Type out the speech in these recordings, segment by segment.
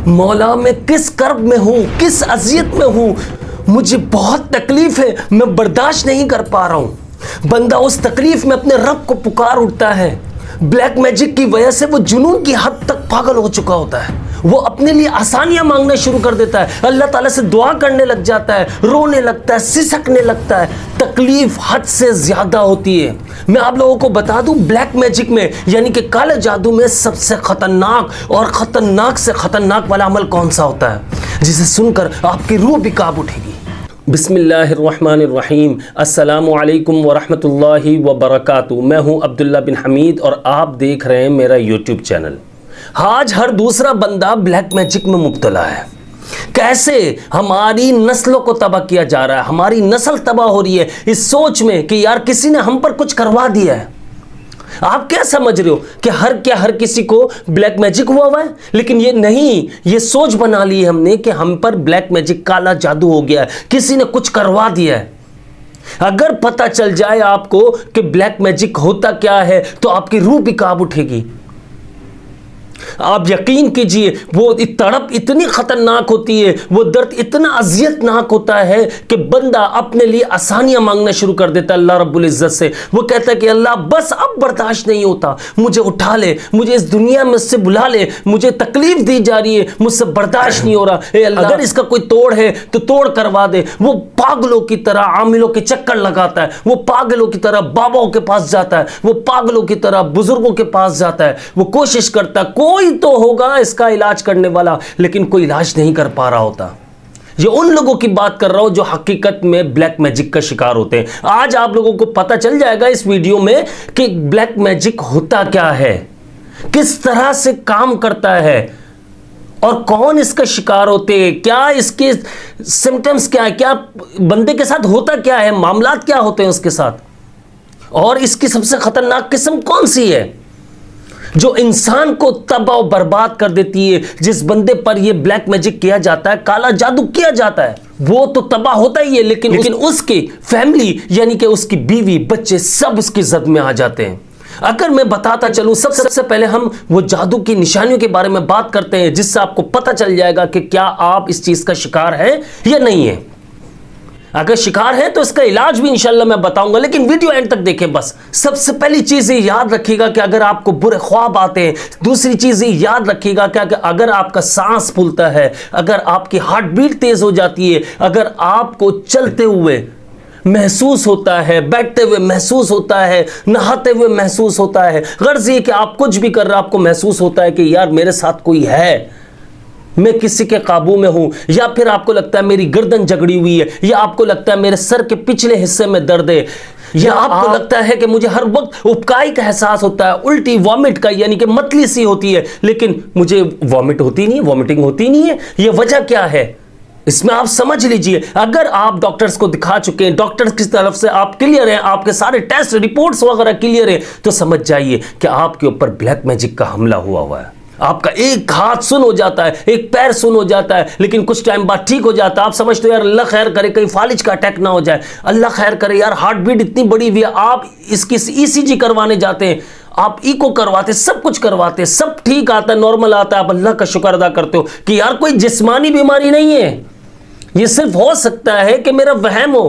مولا میں کس کرب میں ہوں, کس اذیت میں ہوں, مجھے بہت تکلیف ہے, میں برداشت نہیں کر پا رہا ہوں. بندہ اس تکلیف میں اپنے رب کو پکار اٹھتا ہے. بلیک میجک کی وجہ سے وہ جنون کی حد تک پاگل ہو چکا ہوتا ہے. وہ اپنے لیے آسانیاں مانگنا شروع کر دیتا ہے, اللہ تعالیٰ سے دعا کرنے لگ جاتا ہے, رونے لگتا ہے, سسکنے لگتا ہے. تکلیف حد سے زیادہ ہوتی ہے. میں آپ لوگوں کو بتا دوں, بلیک میجک میں یعنی کہ کالے جادو میں سب سے خطرناک اور خطرناک سے خطرناک والا عمل کون سا ہوتا ہے, جسے سن کر آپ کی روح بھی کانپ اٹھے گی. بسم اللہ الرحمن الرحیم. السلام علیکم ورحمۃ اللہ وبرکاتہ. میں ہوں عبداللہ بن حمید اور آپ دیکھ رہے ہیں میرا یوٹیوب چینل. آج ہر دوسرا بندہ بلیک میجک میں مبتلا ہے. کیسے ہماری نسلوں کو تباہ کیا جا رہا ہے, ہماری نسل تباہ ہو رہی ہے اس سوچ میں کہ یار کسی نے ہم پر کچھ کروا دیا ہے. آپ کیا سمجھ رہے ہو کہ ہر کسی کو بلیک میجک ہوا ہے؟ لیکن یہ نہیں, یہ سوچ بنا لی ہے ہم نے کہ ہم پر بلیک میجک, کالا جادو ہو گیا ہے, کسی نے کچھ کروا دیا ہے. اگر پتہ چل جائے آپ کو کہ بلیک میجک ہوتا کیا ہے تو آپ کی روح بھی کانپ اٹھے گی. آپ یقین کیجئے وہ تڑپ اتنی خطرناک ہوتی ہے, وہ درد اتنا اذیت ناک ہوتا ہے کہ بندہ اپنے لیے آسانیاں مانگنا شروع کر دیتا ہے اللہ رب العزت سے. وہ کہتا ہے کہ اللہ بس اب برداشت نہیں ہوتا, مجھے اٹھا لے, مجھے اس دنیا میں سے بلا لے, مجھے تکلیف دی جا رہی ہے, مجھ سے برداشت نہیں ہو رہا. اے اللہ اگر اس کا کوئی توڑ ہے تو توڑ کروا دے. وہ پاگلوں کی طرح عاملوں کے چکر لگاتا ہے, وہ پاگلوں کی طرح باباؤں کے پاس جاتا ہے, وہ پاگلوں کی طرح بزرگوں کے پاس جاتا ہے. وہ کوشش کرتا ہے کوئی تو ہوگا اس کا علاج کرنے والا, لیکن کوئی علاج نہیں کر پا رہا ہوتا. یہ ان لوگوں کی بات کر رہا ہوں جو حقیقت میں بلیک میجک کا شکار ہوتے ہیں. آج آپ لوگوں کو پتہ چل جائے گا اس ویڈیو میں کہ بلیک میجک ہوتا کیا ہے, کس طرح سے کام کرتا ہے, اور کون اس کا شکار ہوتے ہیں, کیا اس کے سمپٹمز کیا ہے, کیا بندے کے ساتھ ہوتا کیا ہے, معاملات کیا ہوتے ہیں اس کے ساتھ, اور اس کی سب سے خطرناک قسم کون سی ہے جو انسان کو تباہ و برباد کر دیتی ہے. جس بندے پر یہ بلیک میجک کیا جاتا ہے, کالا جادو کیا جاتا ہے, وہ تو تباہ ہوتا ہی ہے, لیکن اس کی فیملی یعنی کہ اس کی بیوی بچے سب اس کی زد میں آ جاتے ہیں. اگر میں بتاتا چلوں, سب سے پہلے ہم وہ جادو کی نشانیوں کے بارے میں بات کرتے ہیں جس سے آپ کو پتہ چل جائے گا کہ کیا آپ اس چیز کا شکار ہیں یا نہیں ہیں. اگر شکار ہے تو اس کا علاج بھی انشاءاللہ میں بتاؤں گا, لیکن ویڈیو اینڈ تک دیکھیں. بس سب سے پہلی چیز یہ یاد رکھیے گا کہ اگر آپ کو برے خواب آتے ہیں, دوسری چیز یہ یاد رکھیے گا کہ اگر آپ کا سانس پھولتا ہے, اگر آپ کی ہارٹ بیٹ تیز ہو جاتی ہے, اگر آپ کو چلتے ہوئے محسوس ہوتا ہے, بیٹھتے ہوئے محسوس ہوتا ہے, نہاتے ہوئے محسوس ہوتا ہے, غرض یہ کہ آپ کچھ بھی کر رہے آپ کو محسوس ہوتا ہے کہ یار میرے ساتھ کوئی ہے, میں کسی کے قابو میں ہوں, یا پھر آپ کو لگتا ہے میری گردن جگڑی ہوئی ہے, یا آپ کو لگتا ہے میرے سر کے پچھلے حصے میں درد ہے, یا آپ کو لگتا ہے کہ مجھے ہر وقت ابکائی کا احساس ہوتا ہے, الٹی وامٹ کا یعنی کہ متلی سی ہوتی ہے, لیکن مجھے وامٹ ہوتی نہیں ہے, وامٹنگ ہوتی نہیں ہے. یہ وجہ کیا ہے اس میں آپ سمجھ لیجئے. اگر آپ ڈاکٹرز کو دکھا چکے ہیں, ڈاکٹرز کی طرف سے آپ کلیئر ہیں, آپ کے سارے ٹیسٹ رپورٹس وغیرہ کلیئر ہیں, تو سمجھ جائیے کہ آپ کے اوپر بلیک میجک کا حملہ ہوا ہے. آپ کا ایک ہاتھ سن ہو جاتا ہے, ایک پیر سن ہو جاتا ہے, لیکن کچھ ٹائم بعد ٹھیک ہو جاتا ہے. آپ سمجھتے ہو یار اللہ خیر کرے کہیں فالج کا اٹیک نہ ہو جائے, اللہ خیر کرے یار ہارٹ بیٹ اتنی بڑی ہوئی ہے, آپ اس کی ECG کروانے جاتے ہیں, آپ ایکو کرواتے, سب کچھ کرواتے, سب ٹھیک آتا ہے, نارمل آتا ہے, آپ اللہ کا شکر ادا کرتے ہو کہ یار کوئی جسمانی بیماری نہیں ہے, یہ صرف ہو سکتا ہے کہ میرا وہم ہو.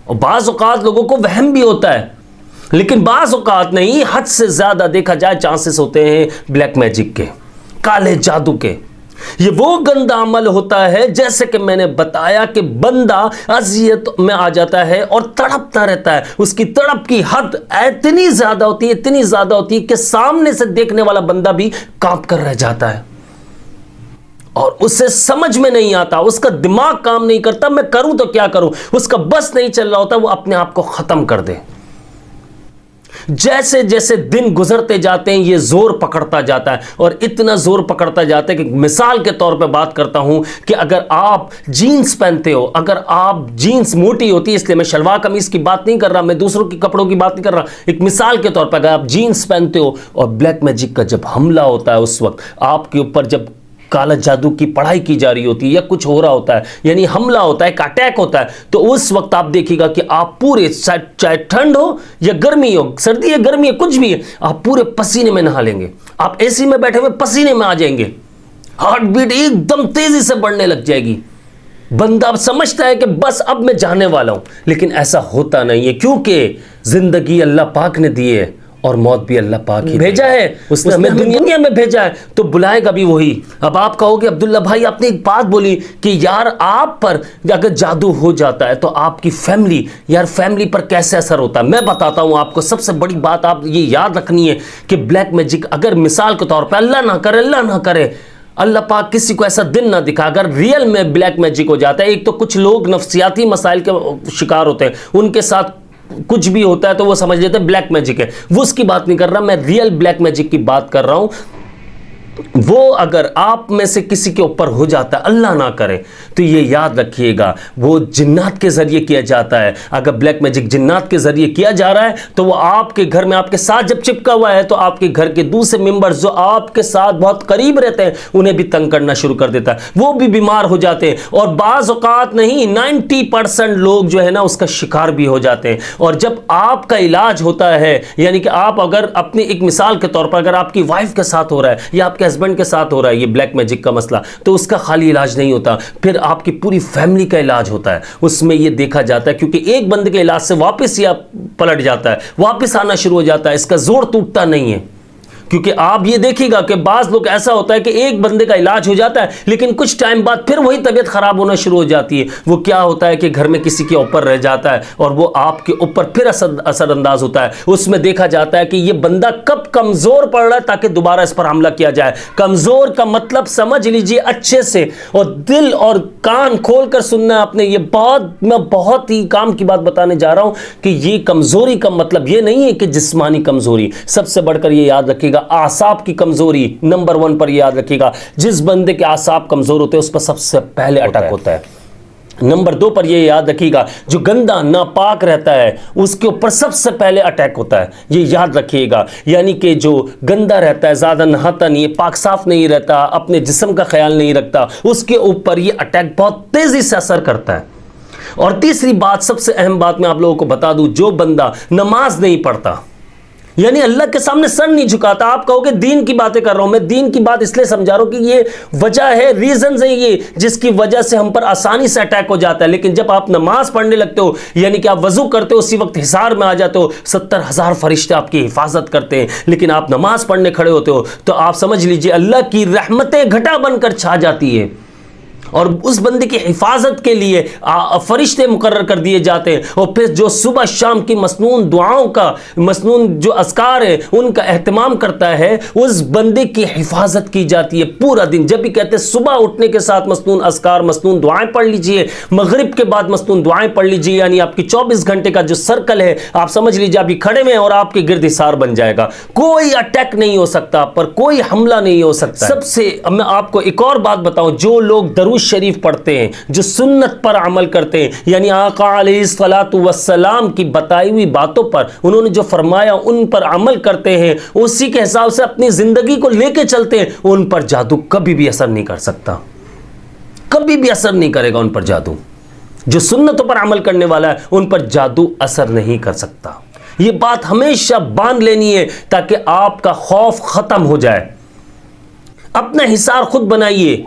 اور بعض اوقات لوگوں کو وہم بھی ہوتا ہے, لیکن بعض اوقات نہیں, حد سے زیادہ دیکھا جائے چانسز ہوتے ہیں بلیک میجک کے, کالے جادو کے. یہ وہ گندا عمل ہوتا ہے جیسے کہ میں نے بتایا کہ بندہ اذیت میں آ جاتا ہے اور تڑپتا رہتا ہے. اس کی تڑپ کی حد اتنی زیادہ ہوتی ہے, اتنی زیادہ ہوتی ہے کہ سامنے سے دیکھنے والا بندہ بھی کانپ کر رہ جاتا ہے, اور اسے سمجھ میں نہیں آتا, اس کا دماغ کام نہیں کرتا, میں کروں تو کیا کروں, اس کا بس نہیں چل رہا ہوتا, وہ اپنے آپ کو ختم کر دے. جیسے جیسے دن گزرتے جاتے ہیں یہ زور پکڑتا جاتا ہے, اور اتنا زور پکڑتا جاتا ہے کہ مثال کے طور پہ بات کرتا ہوں کہ اگر آپ جینز پہنتے ہو, اگر آپ جینز موٹی ہوتی ہے, اس لیے میں شلوار قمیص کی بات نہیں کر رہا, میں دوسروں کے کپڑوں کی بات نہیں کر رہا, ایک مثال کے طور پہ اگر آپ جینز پہنتے ہو اور بلیک میجک کا جب حملہ ہوتا ہے, اس وقت آپ کے اوپر جب کالا جادو کی پڑھائی کی جا رہی ہوتی ہے یا کچھ ہو رہا ہوتا ہے, یعنی حملہ ہوتا ہے, ایک اٹیک ہوتا ہے, تو اس وقت آپ دیکھیے گا کہ آپ پورے, چاہے ٹھنڈ ہو یا گرمی ہو, سردی ہے گرمی ہے کچھ بھی ہے, آپ پورے پسینے میں نہا لیں گے, آپ AC میں بیٹھے ہوئے پسینے میں آ جائیں گے, ہارٹ بیٹ ایک دم تیزی سے بڑھنے لگ جائے گی. بندہ اب سمجھتا ہے کہ بس اب میں جانے والا ہوں، لیکن ایسا ہوتا نہیں ہے، کیونکہ زندگی اللہ پاک نے دی ہے اور موت بھی اللہ پاک ہی بھیجا ہے. اس نے ہمیں دنیا میں بھیجا ہے تو بلائے گا بھی وہی. اب آپ کہو گے عبداللہ بھائی آپ نے ایک بات بولی کہ یار آپ پر اگر جادو ہو جاتا ہے تو آپ کی فیملی، یار فیملی پر کیسے اثر ہوتا ہے؟ میں بتاتا ہوں آپ کو. سب سے بڑی بات آپ یہ یاد رکھنی ہے کہ بلیک میجک اگر مثال کے طور پہ اللہ نہ کرے اللہ پاک کسی کو ایسا دن نہ دکھا، اگر ریئل میں بلیک میجک ہو جاتا ہے، ایک تو کچھ لوگ نفسیاتی مسائل کے شکار ہوتے ہیں، ان کے ساتھ کچھ بھی ہوتا ہے تو وہ سمجھ لیتے ہیں بلیک میجک ہے. وہ اس کی بات نہیں کر رہا، میں ریئل بلیک میجک کی بات کر رہا ہوں. وہ اگر آپ میں سے کسی کے اوپر ہو جاتا ہے، اللہ نہ کرے، تو یہ یاد رکھیے گا وہ جنات کے ذریعے کیا جاتا ہے. اگر بلیک میجک جنات کے ذریعے کیا جا رہا ہے تو وہ آپ کے گھر میں آپ کے ساتھ جب چپکا ہوا ہے تو آپ کے گھر کے دوسرے ممبرز جو آپ کے ساتھ بہت قریب رہتے ہیں انہیں بھی تنگ کرنا شروع کر دیتا ہے، وہ بھی بیمار ہو جاتے ہیں. اور بعض اوقات نہیں، 90% لوگ جو ہے نا اس کا شکار بھی ہو جاتے ہیں. اور جب آپ کا علاج ہوتا ہے، یعنی کہ آپ اگر اپنی ایک مثال کے طور پر اگر آپ کی وائف کے ساتھ ہو رہا ہے یا آپ کے ہسبینڈ کے ساتھ ہو رہا ہے یہ بلیک میجک کا مسئلہ، تو اس کا خالی علاج نہیں ہوتا، پھر آپ کی پوری فیملی کا علاج ہوتا ہے. اس میں یہ دیکھا جاتا ہے کیونکہ ایک بندے کے علاج سے واپس یہ پلٹ جاتا ہے، واپس آنا شروع ہو جاتا ہے، اس کا زور ٹوٹتا نہیں ہے. کیونکہ آپ یہ دیکھیں گا کہ بعض لوگ ایسا ہوتا ہے کہ ایک بندے کا علاج ہو جاتا ہے لیکن کچھ ٹائم بعد پھر وہی طبیعت خراب ہونا شروع ہو جاتی ہے. وہ کیا ہوتا ہے کہ گھر میں کسی کے اوپر رہ جاتا ہے اور وہ آپ کے اوپر پھر اثر انداز ہوتا ہے. اس میں دیکھا جاتا ہے کہ یہ بندہ کب کمزور پڑ رہا ہے تاکہ دوبارہ اس پر حملہ کیا جائے. کمزور کا مطلب سمجھ لیجئے اچھے سے، اور دل اور کان کھول کر سننا ہے آپ نے. یہ میں بہت ہی کام کی بات بتانے جا رہا ہوں کہ یہ کمزوری کا مطلب یہ نہیں ہے کہ جسمانی کمزوری. سب سے بڑھ کر یہ یاد رکھیے گا اعصاب کی کمزوری نمبر 1 پر یہ یاد رکھیے گا. جس بندے کے اعصاب کمزور ہوتے ہیں اس پر سب سے پہلے اٹیک ہوتا ہے. نمبر 2 پر یہ یاد رکھیے گا جو گندا ناپاک رہتا ہے اس کے اوپر سب سے پہلے اٹیک ہوتا ہے. یہ یاد رکھیے گا، یعنی کہ جو گندا رہتا ہے، زیادہ نہاتا نہیں ہے، پاک صاف نہیں رہتا، اپنے جسم کا خیال نہیں رکھتا، اس کے اوپر یہ اٹیک بہت تیزی سے اثر کرتا ہے. اور تیسری بات، سب سے اہم بات میں آپ لوگوں کو بتا دوں، جو بندہ نماز نہیں پڑھتا، یعنی اللہ کے سامنے سر نہیں جھکاتا. آپ کہو کہ دین کی باتیں کر رہا ہوں، میں دین کی بات اس لیے سمجھا رہا ہوں کہ یہ وجہ ہے، ریزنز ہیں یہ جس کی وجہ سے ہم پر آسانی سے اٹیک ہو جاتا ہے. لیکن جب آپ نماز پڑھنے لگتے ہو، یعنی کہ آپ وضو کرتے ہو، اسی وقت حصار میں آ جاتے ہو، 70,000 فرشتے آپ کی حفاظت کرتے ہیں. لیکن آپ نماز پڑھنے کھڑے ہوتے ہو تو آپ سمجھ لیجئے اللہ کی رحمتیں گھٹا بن کر چھا جاتی ہے اور اس بندے کی حفاظت کے لیے فرشتے مقرر کر دیے جاتے ہیں. اور پھر جو صبح شام کی مسنون دعاؤں کا، مسنون جو اذکار ہیں ان کا اہتمام کرتا ہے، اس بندے کی حفاظت کی جاتی ہے پورا دن. جب بھی کہتے ہیں صبح اٹھنے کے ساتھ مسنون اذکار، مسنون دعائیں پڑھ لیجئے، مغرب کے بعد مسنون دعائیں پڑھ لیجئے، یعنی آپ کی 24 گھنٹے کا جو سرکل ہے آپ سمجھ لیجئے ابھی کھڑے میں اور آپ کے گرد حصار بن جائے گا. کوئی اٹیک نہیں ہو سکتا آپ پر، کوئی حملہ نہیں ہو سکتا. سب سے میں آپ کو ایک اور بات بتاؤں، جو لوگ درود شریف پڑھتے ہیں، جو سنت پر عمل کرتے ہیں، یعنی آقا علیہ الصلوۃ والسلام کی بتائی ہوئی باتوں پر انہوں نے جو فرمایا ان پر عمل کرتے ہیں، اسی کے حساب سے اپنی زندگی کو لے کے چلتے ہیں، ان پر جادو کبھی بھی اثر نہیں کر سکتا، کبھی بھی اثر نہیں کرے گا ان پر جادو. جو سنتوں پر عمل کرنے والا ہے ان پر جادو اثر نہیں کر سکتا. یہ بات ہمیشہ باندھ لینی ہے تاکہ آپ کا خوف ختم ہو جائے. اپنا حصار خود بنائیے،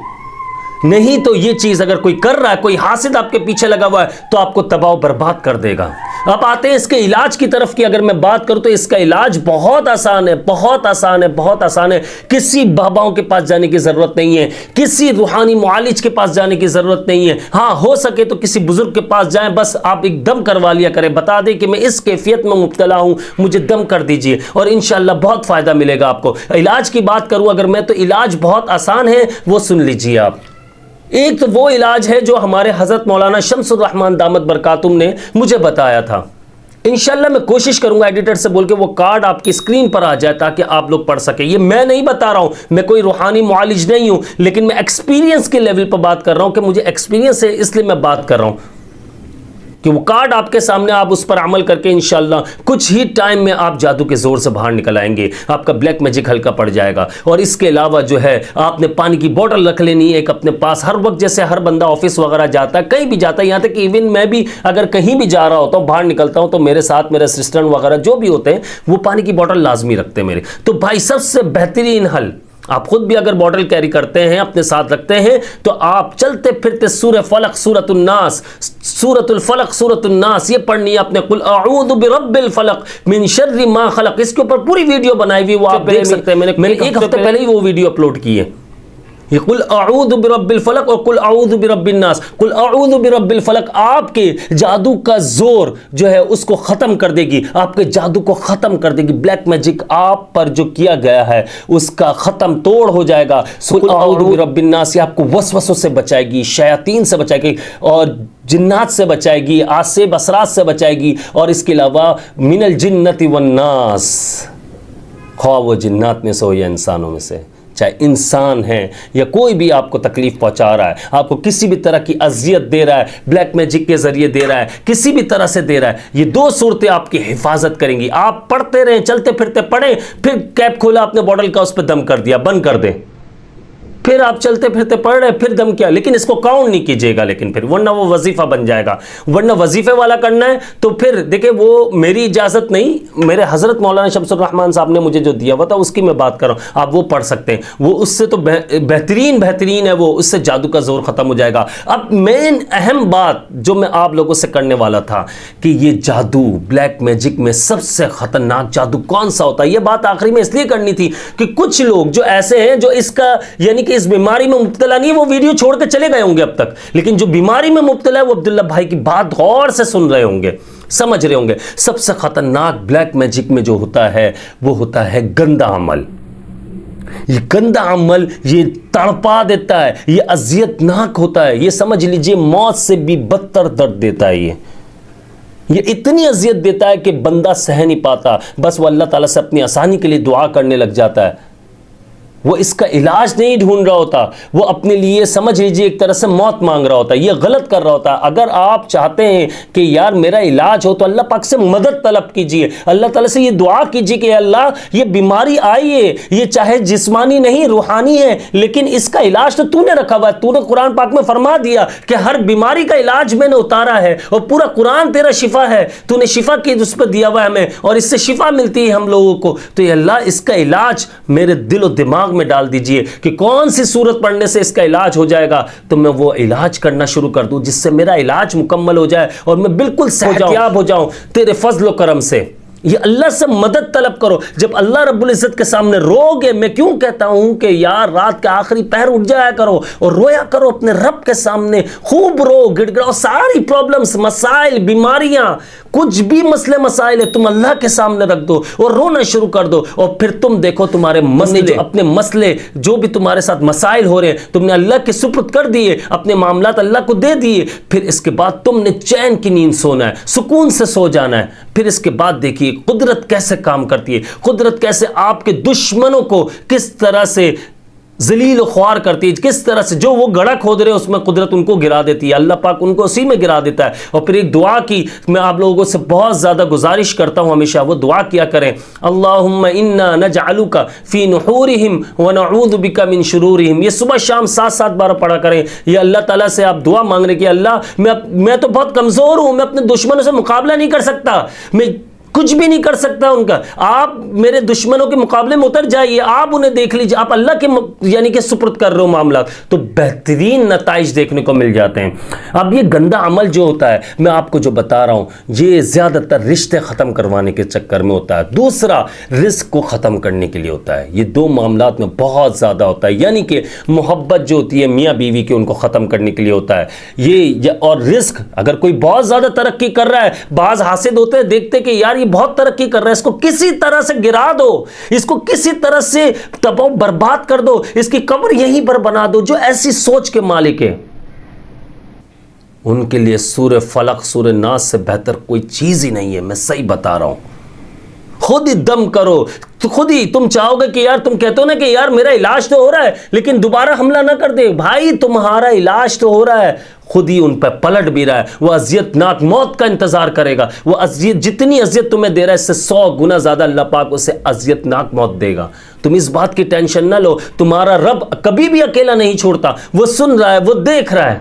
نہیں تو یہ چیز اگر کوئی کر رہا ہے، کوئی حاسد آپ کے پیچھے لگا ہوا ہے تو آپ کو تباہ و برباد کر دے گا. اب آتے ہیں اس کے علاج کی طرف کی. اگر میں بات کروں تو اس کا علاج بہت آسان ہے، بہت آسان ہے، بہت آسان ہے. کسی باباؤں کے پاس جانے کی ضرورت نہیں ہے، کسی روحانی معالج کے پاس جانے کی ضرورت نہیں ہے. ہاں ہو سکے تو کسی بزرگ کے پاس جائیں، بس آپ ایک دم کروا لیا کریں، بتا دیں کہ میں اس کیفیت میں مبتلا ہوں، مجھے دم کر دیجئے، اور انشاءاللہ بہت فائدہ ملے گا آپ کو. علاج کی بات کروں اگر میں، تو علاج بہت آسان ہے، وہ سن لیجئے آپ. ایک تو وہ علاج ہے جو ہمارے حضرت مولانا شمس الرحمن دامت برکاتہم نے مجھے بتایا تھا. انشاءاللہ میں کوشش کروں گا ایڈیٹر سے بول کے وہ کارڈ آپ کی اسکرین پر آ جائے تاکہ آپ لوگ پڑھ سکیں. یہ میں نہیں بتا رہا ہوں، میں کوئی روحانی معالج نہیں ہوں، لیکن میں ایکسپیرینس کے لیول پر بات کر رہا ہوں کہ مجھے ایکسپیرینس ہے، اس لیے میں بات کر رہا ہوں کہ وہ کارڈ آپ کے سامنے، آپ اس پر عمل کر کے انشاءاللہ کچھ ہی ٹائم میں آپ جادو کے زور سے باہر نکل آئیں گے، آپ کا بلیک میجک ہلکا پڑ جائے گا. اور اس کے علاوہ جو ہے آپ نے پانی کی بوٹل رکھ لینی ہے ایک اپنے پاس ہر وقت. جیسے ہر بندہ آفس وغیرہ جاتا ہے، کہیں بھی جاتا ہے، یہاں تک کہ ایون میں بھی اگر کہیں بھی جا رہا ہوتا ہوں، باہر نکلتا ہوں تو میرے ساتھ میرے اسسٹنٹ وغیرہ جو بھی ہوتے ہیں وہ پانی کی بوٹل لازمی رکھتے ہیں میرے. تو بھائی سب سے بہترین حل آپ خود بھی اگر بوٹل کیری کرتے ہیں اپنے ساتھ رکھتے ہیں تو آپ چلتے پھرتے سورہ فلق سورۃ الناس سورۃ الفلق سورۃ الناس یہ پڑھنی ہے اپنے قل اعوذ برب الفلق من شر ما خلق. اس کے اوپر پوری ویڈیو بنائی ہوئی وہ آپ دیکھ سکتے ہیں. میں نے ایک ہفتے پہلے ہی وہ ویڈیو اپلوڈ کی ہے. یہ قل اعوذ برب الفلق اور قل اعوذ برب الناس. قل اعوذ برب الفلق آپ کے جادو کا زور جو ہے اس کو ختم کر دے گی, آپ کے جادو کو ختم کر دے گی. بلیک میجک آپ پر جو کیا گیا ہے اس کا ختم توڑ ہو جائے گا. قل اعوذ برب الناس یہ آپ کو وسوسوں سے بچائے گی, شیاطین سے بچائے گی اور جنات سے بچائے گی, آسیب اسرات سے بچائے گی. اور اس کے علاوہ من الجنت والناس, خواہ وہ جنات میں سے ہو یا انسانوں میں سے, چاہے انسان ہیں یا کوئی بھی آپ کو تکلیف پہنچا رہا ہے, آپ کو کسی بھی طرح کی اذیت دے رہا ہے, بلیک میجک کے ذریعے دے رہا ہے, کسی بھی طرح سے دے رہا ہے, یہ دو صورتیں آپ کی حفاظت کریں گی. آپ پڑھتے رہیں, چلتے پھرتے پڑھیں, پھر کیپ کھولا اپنے بوٹل کا اس پہ دم کر دیا, بند کر دیں. پھر آپ چلتے پھرتے پڑھ رہے پھر دم کیا, لیکن اس کو کاؤنٹ نہیں کیجیے گا, لیکن پھر ورنہ وہ وظیفہ بن جائے گا. ورنہ وظیفے والا کرنا ہے تو پھر دیکھیں وہ میری اجازت نہیں, میرے حضرت مولانا شمس الرحمان صاحب نے مجھے جو دیا ہوا تھا اس کی میں بات کر رہا ہوں. آپ وہ پڑھ سکتے ہیں, وہ اس سے تو بہترین ہے, وہ اس سے جادو کا زور ختم ہو جائے گا. اب مین اہم بات جو میں آپ لوگوں سے کرنے والا تھا کہ یہ جادو بلیک میجک میں سب سے خطرناک جادو کون سا ہوتا ہے, یہ بات آخری میں اس لیے کرنی تھی کہ کچھ لوگ جو ایسے ہیں جو اس کا یعنی اس بیماری میں مبتلا نہیں ہے, وہ ویڈیو چھوڑ کے چلے گئے ہوں گے اب تک, لیکن جو بیماری میں مبتلا ہے وہ عبداللہ بھائی کی بات غور سے سن رہے ہوں گے, سمجھ رہے ہوں گے. سب سے خطرناک بلیک میجک میں جو ہوتا ہے وہ ہوتا ہے گندا عمل. یہ گندا عمل یہ تڑپا دیتا ہے, یہ اذیت ناک ہوتا ہے, یہ سمجھ لیجئے موت سے بھی بدتر درد دیتا ہے. یہ اتنی اذیت دیتا ہے کہ بندہ سہ نہیں پاتا, بس وہ اللہ تعالیٰ سے اپنی آسانی کے لیے دعا کرنے لگ جاتا ہے. وہ اس کا علاج نہیں ڈھونڈ رہا ہوتا, وہ اپنے لیے سمجھ لیجیے ایک طرح سے موت مانگ رہا ہوتا ہے. یہ غلط کر رہا ہوتا ہے. اگر آپ چاہتے ہیں کہ یار میرا علاج ہو تو اللہ پاک سے مدد طلب کیجئے, اللہ تعالیٰ سے یہ دعا کیجئے کہ اللہ یہ بیماری آئی ہے, یہ چاہے جسمانی نہیں روحانی ہے, لیکن اس کا علاج تو نے رکھا ہوا ہے. تو نے قرآن پاک میں فرما دیا کہ ہر بیماری کا علاج میں نے اتارا ہے اور پورا قرآن تیرا شفا ہے, تو نے شفا کی اس پہ دیا ہوا ہے ہمیں اور اس سے شفا ملتی ہے ہم لوگوں کو. تو یہ اللہ اس کا علاج میرے دل و دماغ میں ڈال دیجئے کہ کون سی سورت پڑھنے سے اس کا علاج ہو جائے گا, تو میں وہ علاج کرنا شروع کر دوں جس سے میرا علاج مکمل ہو جائے اور میں بالکل صحتیاب ہو جاؤں تیرے فضل و کرم سے. یہ اللہ سے مدد طلب کرو. جب اللہ رب العزت کے سامنے رو گے, میں کیوں کہتا ہوں کہ یار رات کے آخری پہر اٹھ جایا کرو اور رویا کرو اپنے رب کے سامنے, خوب رو, گڑ گڑاؤ, ساری پرابلمز, مسائل, بیماریاں, کچھ بھی مسئلے مسائل ہے تم اللہ کے سامنے رکھ دو اور رونا شروع کر دو. اور پھر تم دیکھو تمہارے مسئلے, اپنے مسئلے جو بھی تمہارے ساتھ مسائل ہو رہے ہیں تم نے اللہ کے سپرد کر دیے, اپنے معاملات اللہ کو دے دیے. پھر اس کے بعد تم نے چین کی نیند سونا ہے, سکون سے سو جانا ہے. پھر اس کے بعد دیکھیے قدرت کیسے کام کرتی ہے, قدرت کیسے آپ کے دشمنوں کو کس طرح سے ذلیل و خوار کرتی ہے, کس طرح سے جو وہ گڑھا کھود رہے اس میں قدرت ان کو گرا دیتی ہے, اللہ پاک ان کو اسی میں گرا دیتا ہے. اور پھر ایک دعا کی میں آپ لوگوں سے بہت زیادہ گزارش کرتا ہوں, ہمیشہ وہ دعا کیا کریں, اللہم انا نجعلک فی نحورہم ونعوذ بک من شرورہم. یہ صبح شام 7 بار پڑھا کریں. یہ اللہ تعالیٰ سے آپ دعا مانگ رہے کہ اللہ میں تو بہت کمزور ہوں, میں اپنے دشمنوں سے مقابلہ نہیں کر سکتا, میں کچھ بھی نہیں کر سکتا ان کا. آپ میرے دشمنوں کے مقابلے میں اتر جائیے, آپ انہیں دیکھ لیجیے, آپ اللہ کے یعنی کہ سپرد کر رہے ہو معاملات, تو بہترین نتائج دیکھنے کو مل جاتے ہیں. اب یہ گندا عمل جو ہوتا ہے میں آپ کو جو بتا رہا ہوں یہ زیادہ تر رشتے ختم کروانے کے چکر میں ہوتا ہے, دوسرا رزق کو ختم کرنے کے لیے ہوتا ہے. یہ دو معاملات میں بہت زیادہ ہوتا ہے, یعنی کہ محبت جو ہوتی ہے میاں بیوی کی ان کو ختم کرنے کے لیے ہوتا ہے یہ. اور رزق اگر کوئی بہت زیادہ ترقی کر رہا ہے, بعض حاسد ہوتے ہیں دیکھتے کہ یار یہ بہت ترقی کر رہا ہے, اس کو کسی طرح سے گرا دو, اس کو کسی طرح سے تباہ برباد کر دو, اس کی قبر یہیں پر بنا دو. جو ایسی سوچ کے مالک ہیں ان کے لیے سورہ فلق سورہ ناس سے بہتر کوئی چیز ہی نہیں ہے. میں صحیح بتا رہا ہوں. خود ہی دم کرو, خود ہی تم چاہو گے کہ یار تم کہتے ہو نا کہ یار میرا علاج تو ہو رہا ہے لیکن دوبارہ حملہ نہ کر دے. بھائی تمہارا علاج تو ہو رہا ہے, خود ہی ان پہ پلٹ بھی رہا ہے. وہ اذیت ناک موت کا انتظار کرے گا. وہ اذیت جتنی اذیت تمہیں دے رہا ہے اس سے 100 گنا زیادہ اللہ پاک اسے اذیت ناک موت دے گا. تم اس بات کی ٹینشن نہ لو, تمہارا رب کبھی بھی اکیلا نہیں چھوڑتا. وہ سن رہا ہے, وہ دیکھ رہا ہے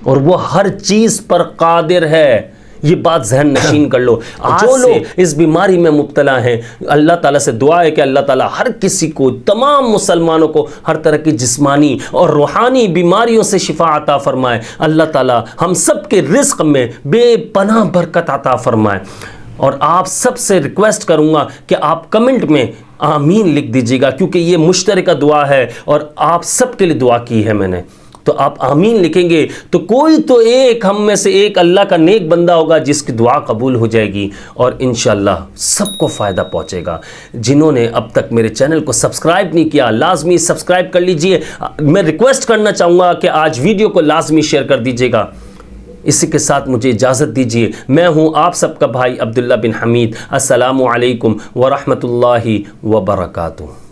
اور وہ ہر چیز پر قادر ہے. یہ بات ذہن نشین کر لو. جو لوگ اس بیماری میں مبتلا ہیں, اللہ تعالیٰ سے دعا ہے کہ اللہ تعالیٰ ہر کسی کو, تمام مسلمانوں کو ہر طرح کی جسمانی اور روحانی بیماریوں سے شفا عطا فرمائے. اللہ تعالیٰ ہم سب کے رزق میں بے پناہ برکت عطا فرمائے. اور آپ سب سے ریکویسٹ کروں گا کہ آپ کمنٹ میں آمین لکھ دیجیے گا, کیونکہ یہ مشترکہ دعا ہے اور آپ سب کے لیے دعا کی ہے میں نے. تو آپ آمین لکھیں گے تو کوئی تو ایک ہم میں سے ایک اللہ کا نیک بندہ ہوگا جس کی دعا قبول ہو جائے گی, اور انشاءاللہ سب کو فائدہ پہنچے گا. جنہوں نے اب تک میرے چینل کو سبسکرائب نہیں کیا, لازمی سبسکرائب کر لیجئے. میں ریکویسٹ کرنا چاہوں گا کہ آج ویڈیو کو لازمی شیئر کر دیجیے گا. اسی کے ساتھ مجھے اجازت دیجیے. میں ہوں آپ سب کا بھائی عبداللہ بن حمید. السلام علیکم ورحمۃ اللہ وبرکاتہ.